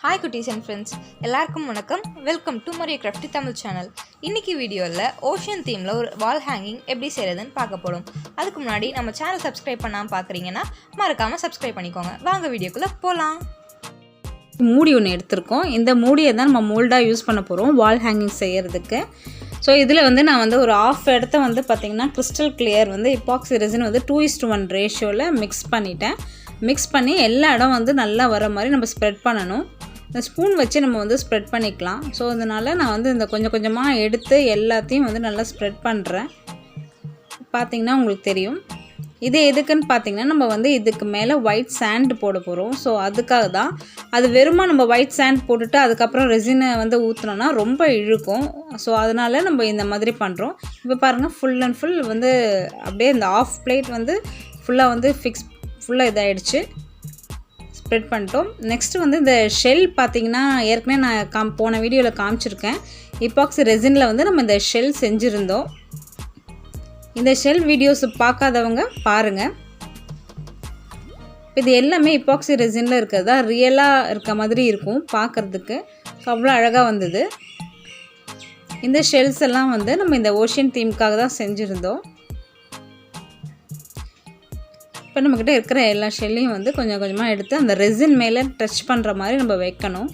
Hi cuties and friends, எல்லாருக்கும் வணக்கம். Welcome to mariyo crafty Tamil channel. இன்னைக்கு வீடியோவில் ஓஷன் தீமில் ஒரு வால் ஹேங்கிங் எப்படி செய்கிறதுன்னு பார்க்க போகிறோம். அதுக்கு முன்னாடி நம்ம சேனல் சப்ஸ்கிரைப் பண்ணாமல் பார்க்குறீங்கன்னா மறக்காமல் சப்ஸ்கிரைப் பண்ணிக்கோங்க. வாங்க வீடியோக்குள்ளே போகலாம். மூடி ஒன்று எடுத்திருக்கோம். இந்த மூடியை தான் நம்ம மோல்டாக யூஸ் பண்ண போகிறோம் வால் ஹேங்கிங் செய்கிறதுக்கு. ஸோ இதில் நான் ஒரு ஆஃப் இடத்த பார்த்திங்கன்னா கிறிஸ்டல் கிளியர் எபாக்சி ரெசின் 2:1 ரேஷியோவில் மிக்ஸ் பண்ணிட்டேன். மிக்ஸ் பண்ணி எல்லா இடம் நல்லா வர மாதிரி நம்ம ஸ்ப்ரெட் பண்ணணும். இந்த ஸ்பூன் வச்சு நம்ம ஸ்ப்ரெட் பண்ணிக்கலாம். ஸோ அதனால் நான் இந்த கொஞ்சம் கொஞ்சமாக எடுத்து எல்லாத்தையும் நல்லா ஸ்ப்ரெட் பண்ணுறேன். பார்த்திங்கன்னா உங்களுக்கு தெரியும். இது எதுக்குன்னு பார்த்திங்கன்னா நம்ம இதுக்கு மேலே ஒயிட் சாண்ட் போட போகிறோம். ஸோ அதுக்காக தான். அது வெறுமா நம்ம ஒயிட் சாண்ட் போட்டுட்டு அதுக்கப்புறம் ரெசினை ஊற்றினோன்னா ரொம்ப இழுக்கும். ஸோ அதனால் நம்ம இந்த மாதிரி பண்ணுறோம். இப்போ பாருங்கள், ஃபுல் அண்ட் ஃபுல் அப்படியே இந்த ஆஃப் பிளேட் ஃபுல்லாக ஃபுல்லாக இதாகிடுச்சு. ஸ்ப்ரெட் பண்ணிட்டோம். நெக்ஸ்ட்டு இந்த ஷெல் பார்த்திங்கன்னா ஏற்கனவே நான் போன வீடியோவில் காமிச்சிருக்கேன். எபாக்சி ரெசினில் நம்ம இந்த ஷெல் செஞ்சுருந்தோம். இந்த ஷெல் வீடியோஸ் பார்க்காதவங்க பாருங்கள். இது எல்லாமே எபாக்சி ரெசினில் இருக்கிறதா ரியலாக இருக்க மாதிரி இருக்கும் பார்க்குறதுக்கு. அவ்வளோ அழகாக வந்தது. இந்த ஷெல்ஸ் எல்லாம் நம்ம இந்த ஓஷன் தீமுக்காக தான் செஞ்சுருந்தோம். இப்போ நம்மக்கிட்ட இருக்கிற எல்லா ஷெல்லையும் கொஞ்சம் கொஞ்சமாக எடுத்து அந்த ரெசின் மேலே டச் பண்ணுற மாதிரி நம்ம வைக்கணும்.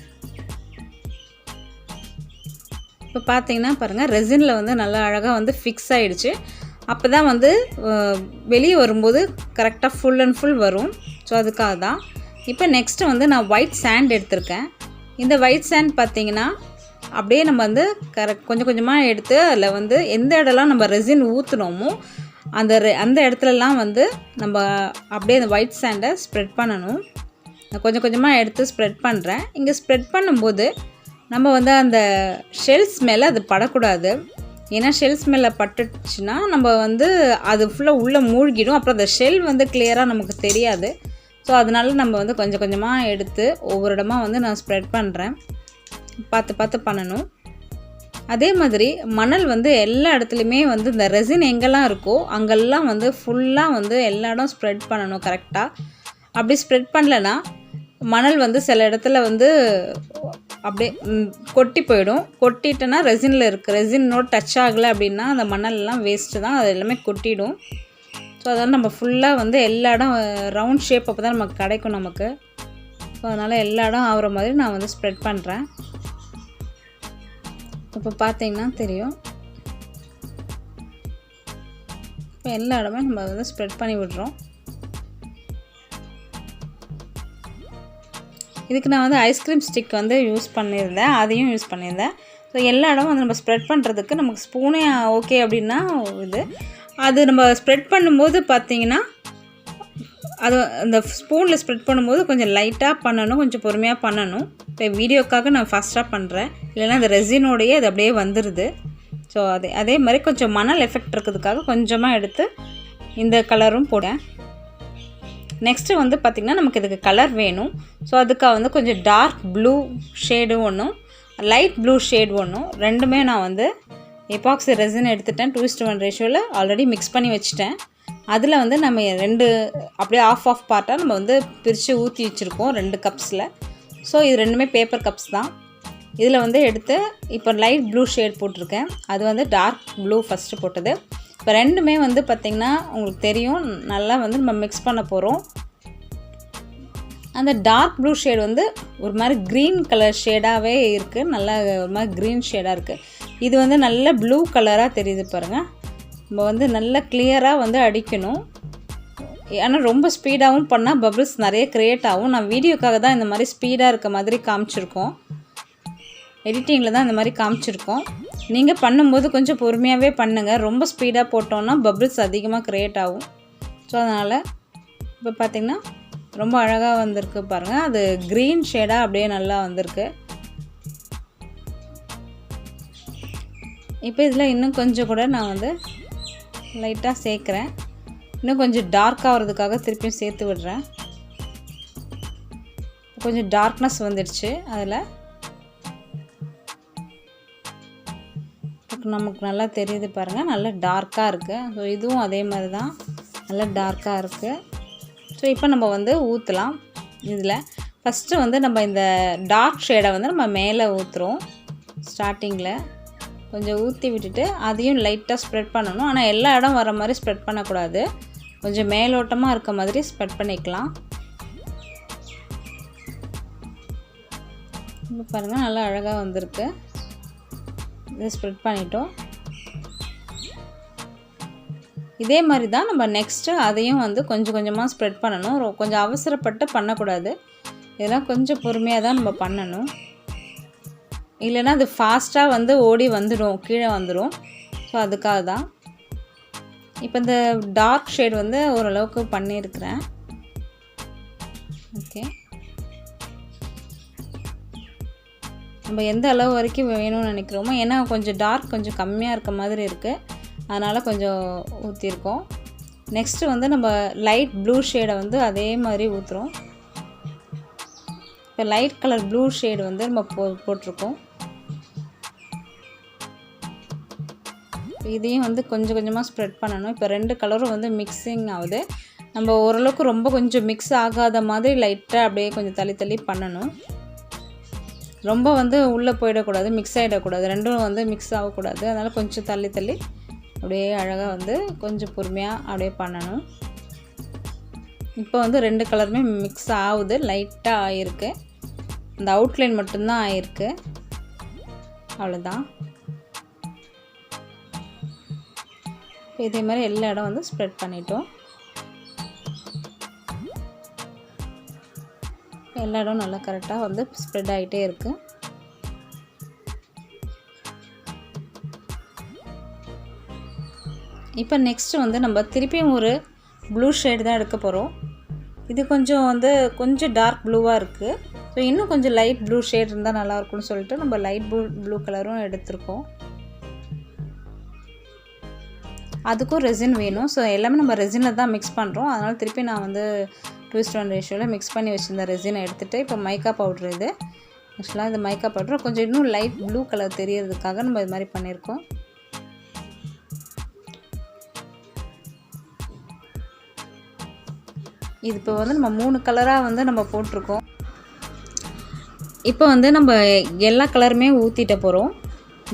இப்போ பார்த்தீங்கன்னா பாருங்கள், ரெசினில் நல்லா அழகாக ஃபிக்ஸ் ஆகிடுச்சு. அப்போ தான் வெளியே வரும்போது கரெக்டாக ஃபுல் அண்ட் ஃபுல் வரும். ஸோ அதுக்காக தான். இப்போ நெக்ஸ்ட்டு நான் ஒயிட் சாண்ட் எடுத்திருக்கேன். இந்த ஒயிட் சாண்ட் பார்த்திங்கன்னா அப்படியே நம்ம கொஞ்சம் கொஞ்சமாக எடுத்து அதில் எந்த இடம்லாம் நம்ம ரெசின் ஊற்றுனோமோ அந்த இடத்துலலாம் நம்ம அப்படியே அந்த ஒயிட் சாண்டை ஸ்ப்ரெட் பண்ணணும். நான் கொஞ்சம் கொஞ்சமாக எடுத்து ஸ்ப்ரெட் பண்ணுறேன். இங்கே ஸ்ப்ரெட் பண்ணும்போது நம்ம அந்த ஷெல்ஸ் மேலே அது படக்கூடாது. ஏன்னா ஷெல்ஸ் மேலே பட்டுச்சுன்னா நம்ம அது ஃபுல்லாக உள்ளே மூழ்கிடும். அப்புறம் அந்த ஷெல் கிளியராக நமக்கு தெரியாது. ஸோ அதனால நம்ம கொஞ்சம் கொஞ்சமாக எடுத்து ஒவ்வொரு இடமா நான் ஸ்ப்ரெட் பண்ணுறேன். பார்த்து பார்த்து பண்ணணும். அதே மாதிரி மணல் எல்லா இடத்துலையுமே இந்த ரெசின் எங்கெல்லாம் இருக்கோ அங்கெல்லாம் ஃபுல்லாக எல்லா இடம் ஸ்ப்ரெட் பண்ணணும் கரெக்டாக. அப்படி ஸ்ப்ரெட் பண்ணலைன்னா மணல் சில இடத்துல அப்படியே கொட்டி போயிடும். கொட்டிட்டேன்னா ரெசினில் இருக்குது, ரெசினோட டச் ஆகலை அப்படின்னா அந்த மணல்லாம் வேஸ்ட்டு தான், அது எல்லாமே கொட்டிடும். ஸோ அதனால் நம்ம ஃபுல்லாக எல்லா இடம் ரவுண்ட் ஷேப் அப்போ தான் நமக்கு கிடைக்கும் நமக்கு. ஸோ அதனால் எல்லா இடம் ஆகிற மாதிரி நான் ஸ்ப்ரெட் பண்ணுறேன். இப்போ பார்த்தீங்கன்னா தெரியும். இப்போ எல்லா இடமே நம்ம ஸ்ப்ரெட் பண்ணி விடுறோம். இதுக்கு நான் ஐஸ்கிரீம் ஸ்டிக் யூஸ் பண்ணியிருந்தேன், அதையும் யூஸ் பண்ணியிருந்தேன். ஸோ எல்லா இடமும் நம்ம ஸ்ப்ரெட் பண்ணுறதுக்கு நமக்கு ஸ்பூனே ஓகே அப்படின்னா அது நம்ம ஸ்ப்ரெட் பண்ணும்போது பார்த்திங்கன்னா அது அந்த ஸ்பூனில் ஸ்ப்ரெட் பண்ணும்போது கொஞ்சம் லைட்டாக பண்ணணும், கொஞ்சம் பொறுமையாக பண்ணணும். இப்போ வீடியோக்காக நான் ஃபாஸ்ட்டாக பண்ணுறேன், இல்லைன்னா அந்த ரெசினோடையே அது அப்படியே வந்துடுது. ஸோ அதே மாதிரி கொஞ்சம் மணல் எஃபெக்ட் இருக்கிறதுக்காக கொஞ்சமாக எடுத்து இந்த கலரும் போட்டேன். நெக்ஸ்ட்டு பார்த்திங்கன்னா நமக்கு இதுக்கு கலர் வேணும். ஸோ அதுக்காக கொஞ்சம் டார்க் ப்ளூ ஷேடு ஒன்றும் லைட் ப்ளூ ஷேடு ஒன்றும் ரெண்டுமே நான் எபாக்சி ரெசின் எடுத்துட்டேன். 2:1 ரேஷியோவில் ஆல்ரெடி மிக்ஸ் பண்ணி வச்சுட்டேன். அதில் நம்ம ரெண்டு அப்படியே ஆஃப் பார்ட்டாக நம்ம பிரித்து ஊற்றி வச்சுருக்கோம் 2 கப்ஸில். ஸோ இது ரெண்டுமே பேப்பர் கப்ஸ் தான். இதில் எடுத்து இப்போ லைட் ப்ளூ ஷேட் போட்டிருக்கேன். அது டார்க் ப்ளூ ஃபஸ்ட்டு போட்டது. இப்போ ரெண்டுமே பார்த்திங்கன்னா உங்களுக்கு தெரியும் நல்லா நம்ம மிக்ஸ் பண்ண போகிறோம். அந்த டார்க் ப்ளூ ஷேடு ஒரு மாதிரி க்ரீன் கலர் ஷேடாகவே இருக்குது. நல்லா ஒரு மாதிரி க்ரீன் ஷேடாக இருக்குது. இது நல்ல ப்ளூ கலராக தெரியுது பாருங்கள். நம்ம நல்லா கிளியராக அடிக்கணும். ஆனால் ரொம்ப ஸ்பீடாகவும் பண்ணால் பபிள்ஸ் நிறைய க்ரியேட் ஆகும். நான் வீடியோக்காக தான் இந்த மாதிரி ஸ்பீடாக இருக்க மாதிரி காமிச்சிருக்கோம். எடிட்டிங்கில் தான் இந்த மாதிரி காமிச்சிருக்கோம். நீங்கள் பண்ணும்போது கொஞ்சம் பொறுமையாகவே பண்ணுங்கள். ரொம்ப ஸ்பீடாக போட்டோன்னா பபிள்ஸ் அதிகமாக க்ரியேட் ஆகும். ஸோ அதனால் இப்போ பார்த்திங்கன்னா ரொம்ப அழகாக வந்திருக்கு பாருங்கள். அது க்ரீன் ஷேடாக அப்படியே நல்லா வந்திருக்கு. இப்போ இதில் இன்னும் கொஞ்சம் கூட நான் லைட்டாக சேர்க்குறேன். இன்னும் கொஞ்சம் டார்க்காக வரதுக்காக திருப்பியும் சேர்த்து விடுறேன். கொஞ்சம் டார்க்னஸ் வந்துடுச்சு. அதில் நமக்கு நல்லா தெரியுது பாருங்கள், நல்லா டார்க்காக இருக்குது. ஸோ இதுவும் அதே மாதிரி தான் நல்லா டார்க்காக இருக்குது. ஸோ இப்போ நம்ம ஊற்றலாம். இதில் ஃபஸ்ட்டு வந்து நம்ம இந்த டார்க் ஷேடை வந்து நம்ம மேலே ஊற்றுறோம். ஸ்டார்டிங்கில் கொஞ்சம் ஊற்றி விட்டுட்டு அதையும் லைட்டாக ஸ்ப்ரெட் பண்ணணும். ஆனால் எல்லா இடம் வர மாதிரி ஸ்ப்ரெட் பண்ணக்கூடாது. கொஞ்சம் மேலோட்டமாக இருக்க மாதிரி ஸ்ப்ரெட் பண்ணிக்கலாம். இப்போ பாருங்கள் நல்லா அழகாக வந்திருக்கு. இதை ஸ்ப்ரெட் பண்ணிட்டோம். இதே மாதிரி தான் நம்ம நெக்ஸ்ட்டு அதையும் வந்து கொஞ்சம் கொஞ்சமாக ஸ்ப்ரெட் பண்ணணும். கொஞ்சம் அவசரப்பட்டு பண்ணக்கூடாது. இதெல்லாம் கொஞ்சம் பொறுமையாக தான் நம்ம பண்ணணும். இல்லைன்னா அது ஃபாஸ்ட்டாக வந்து ஓடி வந்துடும், கீழே வந்துடும். ஸோ அதுக்காக தான். இப்போ இந்த டார்க் ஷேட் வந்து ஓரளவுக்கு பண்ணியிருக்கிறேன். ஓகே, நம்ம எந்த அளவு வரைக்கும் வேணும்னு நினைக்கிறோமோ, ஏன்னா கொஞ்சம் டார்க் கொஞ்சம் கம்மியாக இருக்க மாதிரி இருக்குது, அதனால் கொஞ்சம் ஊற்றிருக்கோம். நெக்ஸ்ட்டு வந்து நம்ம லைட் ப்ளூ ஷேடை வந்து அதே மாதிரி ஊற்றுறோம். இப்போ லைட் கலர் ப்ளூ ஷேடு வந்து நம்ம போட்டிருக்கோம். இதையும் வந்து கொஞ்சம் கொஞ்சமாக ஸ்ப்ரெட் பண்ணணும். இப்போ 2 கலரும் வந்து மிக்சிங் ஆகுது. நம்ம ஓரளவுக்கு ரொம்ப கொஞ்சம் மிக்ஸ் ஆகாத மாதிரி லைட்டாக அப்படியே கொஞ்சம் தள்ளி தள்ளி பண்ணணும். ரொம்ப வந்து உள்ளே போயிடக்கூடாது, மிக்ஸ் ஆகிடக்கூடாது, ரெண்டும் வந்து மிக்ஸ் ஆகக்கூடாது. அதனால் கொஞ்சம் தள்ளி தள்ளி அப்படியே அழகாக வந்து கொஞ்சம் பொறுமையாக அப்படியே பண்ணணும். இப்போ வந்து 2 கலருமே மிக்ஸ் ஆகுது, லைட்டாக ஆகிருக்கு. அந்த அவுட்லைன் மட்டும்தான் ஆகிருக்கு, அவ்வளோதான். இதே மாதிரி எல்லா இடம் வந்து ஸ்ப்ரெட் பண்ணிட்டோம். எல்லா இடம் நல்லா கரெக்டாக வந்து ஸ்ப்ரெட் ஆகிட்டே இருக்குது. இப்போ நெக்ஸ்ட்டு வந்து நம்ம திருப்பியும் ஒரு ப்ளூ ஷேடு தான் எடுக்க போகிறோம். இது கொஞ்சம் டார்க் ப்ளூவாக இருக்குது. ஸோ இன்னும் கொஞ்சம் லைட் ப்ளூ ஷேட் இருந்தால் நல்லாயிருக்கும்னு சொல்லிட்டு நம்ம லைட் ப்ளூ கலரும் எடுத்திருக்கோம். அதுக்கும் ரெசின் வேணும். ஸோ எல்லாமே நம்ம ரெசினில் தான் மிக்ஸ் பண்ணுறோம். அதனால் திருப்பி நான் வந்து 2:1 ரேஷியோவில் மிக்ஸ் பண்ணி வச்சுருந்த ரெசினை எடுத்துகிட்டு இப்போ மைக்கா பவுட்ரு இது ஆக்சுவலாக இது மைக்கா பவுட்ரு கொஞ்சம் இன்னும் லைட் ப்ளூ கலர் தெரியறதுக்காக நம்ம இது மாதிரி பண்ணியிருக்கோம். இது இப்போ வந்து நம்ம 3 கலராக வந்து நம்ம போட்டிருக்கோம். இப்போ வந்து நம்ம எல்லா கலருமே ஊற்றிட்ட போகிறோம்.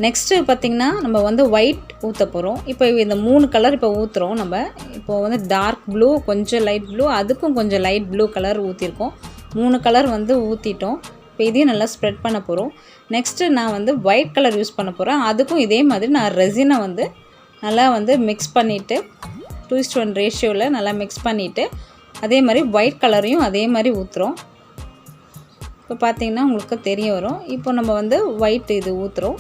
நெக்ஸ்ட்டு பார்த்திங்கன்னா நம்ம வந்து ஒயிட் ஊற்ற போகிறோம். இப்போ இந்த 3 கலர் இப்போ ஊற்றுறோம். நம்ம இப்போ வந்து டார்க் ப்ளூ, கொஞ்சம் லைட் ப்ளூ, அதுக்கும் கொஞ்சம் லைட் ப்ளூ கலர் ஊற்றிருக்கோம். 3 கலர் வந்து ஊற்றிட்டோம். இப்போ இதையும் நல்லா ஸ்ப்ரெட் பண்ண போகிறோம். நெக்ஸ்ட்டு நான் வந்து ஒயிட் கலர் யூஸ் பண்ண போகிறேன். அதுக்கும் இதே மாதிரி நான் ரெசினை வந்து நல்லா வந்து மிக்ஸ் பண்ணிவிட்டு 2:1 ரேஷியோவில் நல்லா மிக்ஸ் பண்ணிவிட்டு அதே மாதிரி ஒயிட் கலரையும் அதே மாதிரி ஊற்றுறோம். இப்போ பார்த்திங்கன்னா உங்களுக்கு தெரிய வரும். இப்போ நம்ம வந்து ஒயிட் இது ஊற்றுறோம்.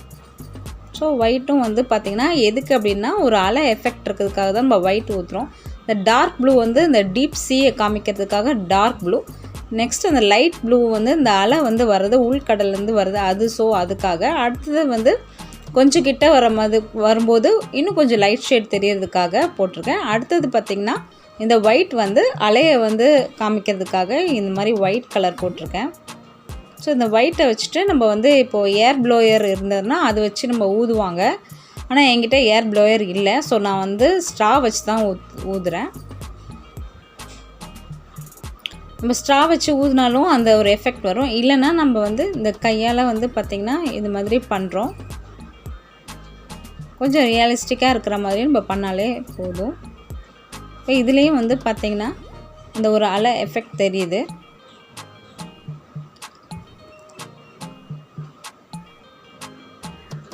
ஸோ ஒயிட்டும் வந்து பார்த்திங்கன்னா எதுக்கு அப்படின்னா ஒரு அலை எஃபெக்ட் இருக்கிறதுக்காக தான் நம்ம ஒயிட் ஊற்றுறோம். இந்த டார்க் ப்ளூ வந்து இந்த டீப் சீயை காமிக்கிறதுக்காக டார்க் ப்ளூ. நெக்ஸ்ட் அந்த லைட் ப்ளூ வந்து இந்த அலை வந்து வர்றது உள்கடல்லேருந்து வருது அது. ஸோ அதுக்காக அடுத்தது வந்து கொஞ்சம் கிட்ட வரும்போது இன்னும் கொஞ்சம் லைட் ஷேட் தெரியறதுக்காக போட்டிருக்கேன். அடுத்தது பார்த்திங்கன்னா இந்த ஒயிட் வந்து அலையை வந்து காமிக்கிறதுக்காக இந்த மாதிரி ஒயிட் கலர் போட்டிருக்கேன். ஸோ இந்த ஒயிட்டை வச்சுட்டு நம்ம வந்து இப்போது ஏர் ப்ளோயர் இருந்ததுன்னா அதை வச்சு நம்ம ஊதுவாங்க. ஆனால் என்கிட்ட ஏர் ப்ளோயர் இல்லை. ஸோ நான் வந்து ஸ்ட்ரா வச்சு தான் ஊதுறேன். நம்ம ஸ்ட்ரா வச்சு ஊதினாலும் அந்த ஒரு எஃபெக்ட் வரும். இல்லைன்னா நம்ம வந்து இந்த கையால் வந்து பார்த்திங்கன்னா இது மாதிரி பண்ணுறோம். கொஞ்சம் ரியலிஸ்டிக்காக இருக்கிற மாதிரி நம்ம பண்ணாலே போதும். இப்போ இதுலேயும் வந்து பார்த்திங்கன்னா இந்த ஒரு அலை எஃபெக்ட் தெரியுது.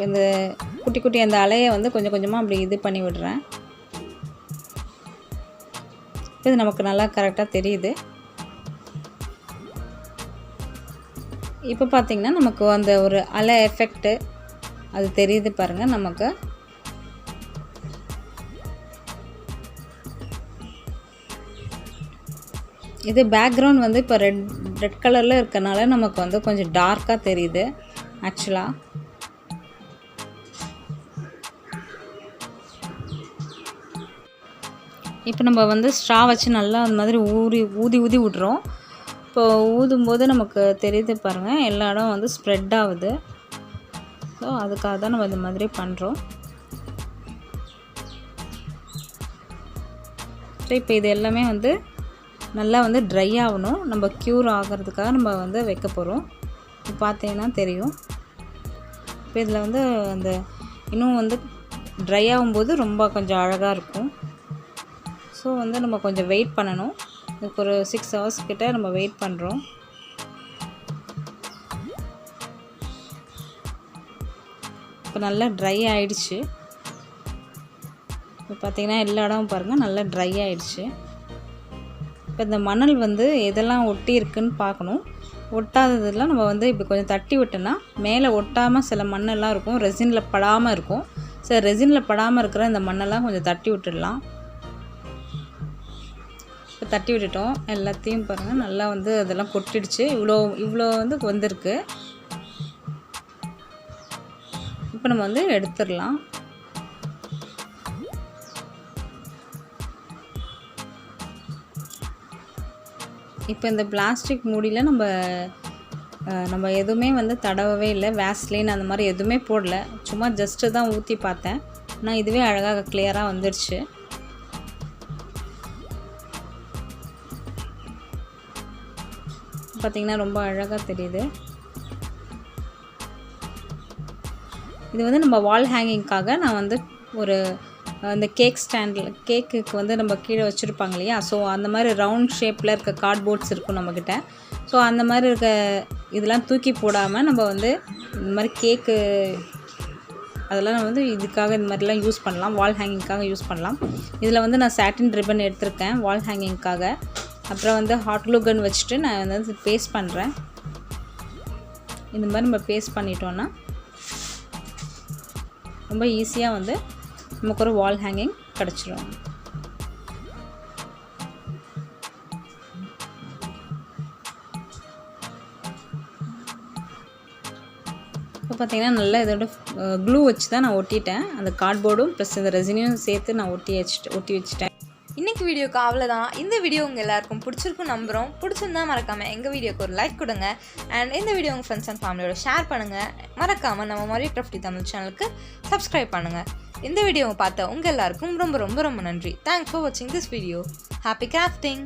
இந்த குட்டி குட்டி அந்த அலையை வந்து கொஞ்சம் கொஞ்சமாக அப்படி இது பண்ணி விடுறேன். இது நமக்கு நல்லா கரெக்டாக தெரியுது. இப்போ பார்த்திங்கன்னா நமக்கு அந்த ஒரு அலை எஃபெக்ட்டு அது தெரியுது பாருங்கள் நமக்கு. இது பேக்ரவுண்ட் வந்து இப்போ ரெட் கலரில் இருக்கனால நமக்கு வந்து கொஞ்சம் டார்க்காக தெரியுது ஆக்சுவலாக. இப்போ நம்ம வந்து ஸ்ட்ரா வச்சு நல்லா அந்த மாதிரி ஊதி விட்றோம். இப்போ ஊதும்போது நமக்கு தெரியுது பாருங்கள், எல்லா இடம் வந்து ஸ்ப்ரெட் ஆகுது. ஸோ அதுக்காக தான் நம்ம இந்த மாதிரி பண்ணுறோம். ஸோ இப்போ இது எல்லாமே வந்து நல்லா வந்து ட்ரை ஆகணும். நம்ம க்யூர் ஆகிறதுக்காக நம்ம வந்து வைக்க போகிறோம். இப்போ பார்த்தீங்கன்னா தெரியும். இப்போ இதில் வந்து அந்த இன்னும் வந்து ட்ரை ஆகும்போது ரொம்ப கொஞ்சம் அழகாக இருக்கும். ஸோ வந்து நம்ம கொஞ்சம் வெயிட் பண்ணணும். இதுக்கு ஒரு 6 hours கிட்ட நம்ம வெயிட் பண்ணுறோம். இப்போ நல்லா ட்ரை ஆகிடுச்சு. இப்போ பார்த்திங்கன்னா எல்லா இடமும் பாருங்கள் நல்லா ட்ரை ஆகிடுச்சு. இப்போ இந்த மணல் வந்து எதெல்லாம் ஒட்டி இருக்குன்னு பார்க்கணும். ஒட்டாததெல்லாம் நம்ம வந்து இப்படி கொஞ்சம் தட்டி விட்டோன்னா மேலே ஒட்டாமல் சில மண்ணெல்லாம் இருக்கும், ரெசினில் படாமல் இருக்கும். சரி, ரெசினில் படாமல் இருக்கிற இந்த மண்ணெல்லாம் கொஞ்சம் தட்டி விட்டுடலாம். இப்போ தட்டி விட்டுட்டோம். எல்லாத்தையும் பாருங்கள் நல்லா வந்து அதெல்லாம் கொட்டிடுச்சு. இவ்வளோ வந்து வந்திருக்கு. இப்போ நம்ம வந்து எடுத்துடலாம். இப்போ இந்த பிளாஸ்டிக் மூடியில் நம்ம எதுவுமே வந்து தடவவே இல்லை. வேஸ்லின் அந்த மாதிரி எதுவுமே போடல. சும்மா ஜஸ்ட்டு தான் ஊற்றி பார்த்தேன். ஆனால் இதுவே அழகாக கிளியராக வந்துடுச்சு. பார்த்திங்கன்னா ரொம்ப அழகாக தெரியுது. இது வந்து நம்ம வால் ஹேங்கிங்க்காக நான் வந்து ஒரு இந்த கேக் ஸ்டாண்டில் கேக்குக்கு வந்து நம்ம கீழே வச்சுருப்பாங்க இல்லையா, ஸோ அந்த மாதிரி ரவுண்ட் ஷேப்பில் இருக்க கார்ட்போர்ட்ஸ் இருக்கும் நம்மக்கிட்ட. ஸோ அந்த மாதிரி இருக்க இதெல்லாம் தூக்கி போடாமல் நம்ம வந்து இந்த மாதிரி கேக்கு அதெல்லாம் நம்ம வந்து இதுக்காக இந்த மாதிரிலாம் யூஸ் பண்ணலாம். வால் ஹேங்கிங்க்காக யூஸ் பண்ணலாம். இதில் வந்து நான் சாட்டின் ரிப்பன் எடுத்திருக்கேன் வால் ஹேங்கிங்க்காக. அப்புறம் வந்து ஹாட் க்ளூ கன் வச்சுட்டு நான் வந்து பேஸ்ட் பண்ணுறேன். இந்த மாதிரி நம்ம பேஸ்ட் பண்ணிட்டோன்னா ரொம்ப ஈஸியாக வந்து நமக்கு ஒரு வால் ஹேங்கிங் கிடச்சிரும். இப்போ பார்த்திங்கன்னா நல்லா இதோட க்ளூ வச்சு தான் நான் ஒட்டிட்டேன். அந்த கார்ட்போர்டும் ப்ளஸ் இந்த ரெசினையும் சேர்த்து நான் ஒட்டி வச்சுட்டேன். இன்றைக்கி வீடியோக்கு அவ்வளோதான். இந்த வீடியோ உங்கள் எல்லாருக்கும் பிடிச்சிருக்கும் நம்புகிறோம். பிடிச்சிருந்தா மறக்காமல் எங்கள் வீடியோக்கு ஒரு லைக் கொடுங்க. அண்ட் இந்த வீடியோ உங்கள் ஃப்ரெண்ட்ஸ் அண்ட் ஃபேமிலியோட ஷேர் பண்ணுங்கள். மறக்காமல் நம்ம mariyo crafty தமிழ் சேனலுக்கு சப்ஸ்கிரைப் பண்ணுங்கள். இந்த வீடியோவை பார்த்த உங்கள் எல்லாருக்கும் ரொம்ப ரொம்ப ரொம்ப நன்றி. தேங்க்ஸ் ஃபார் வாட்சிங் திஸ் வீடியோ. Happy grafting.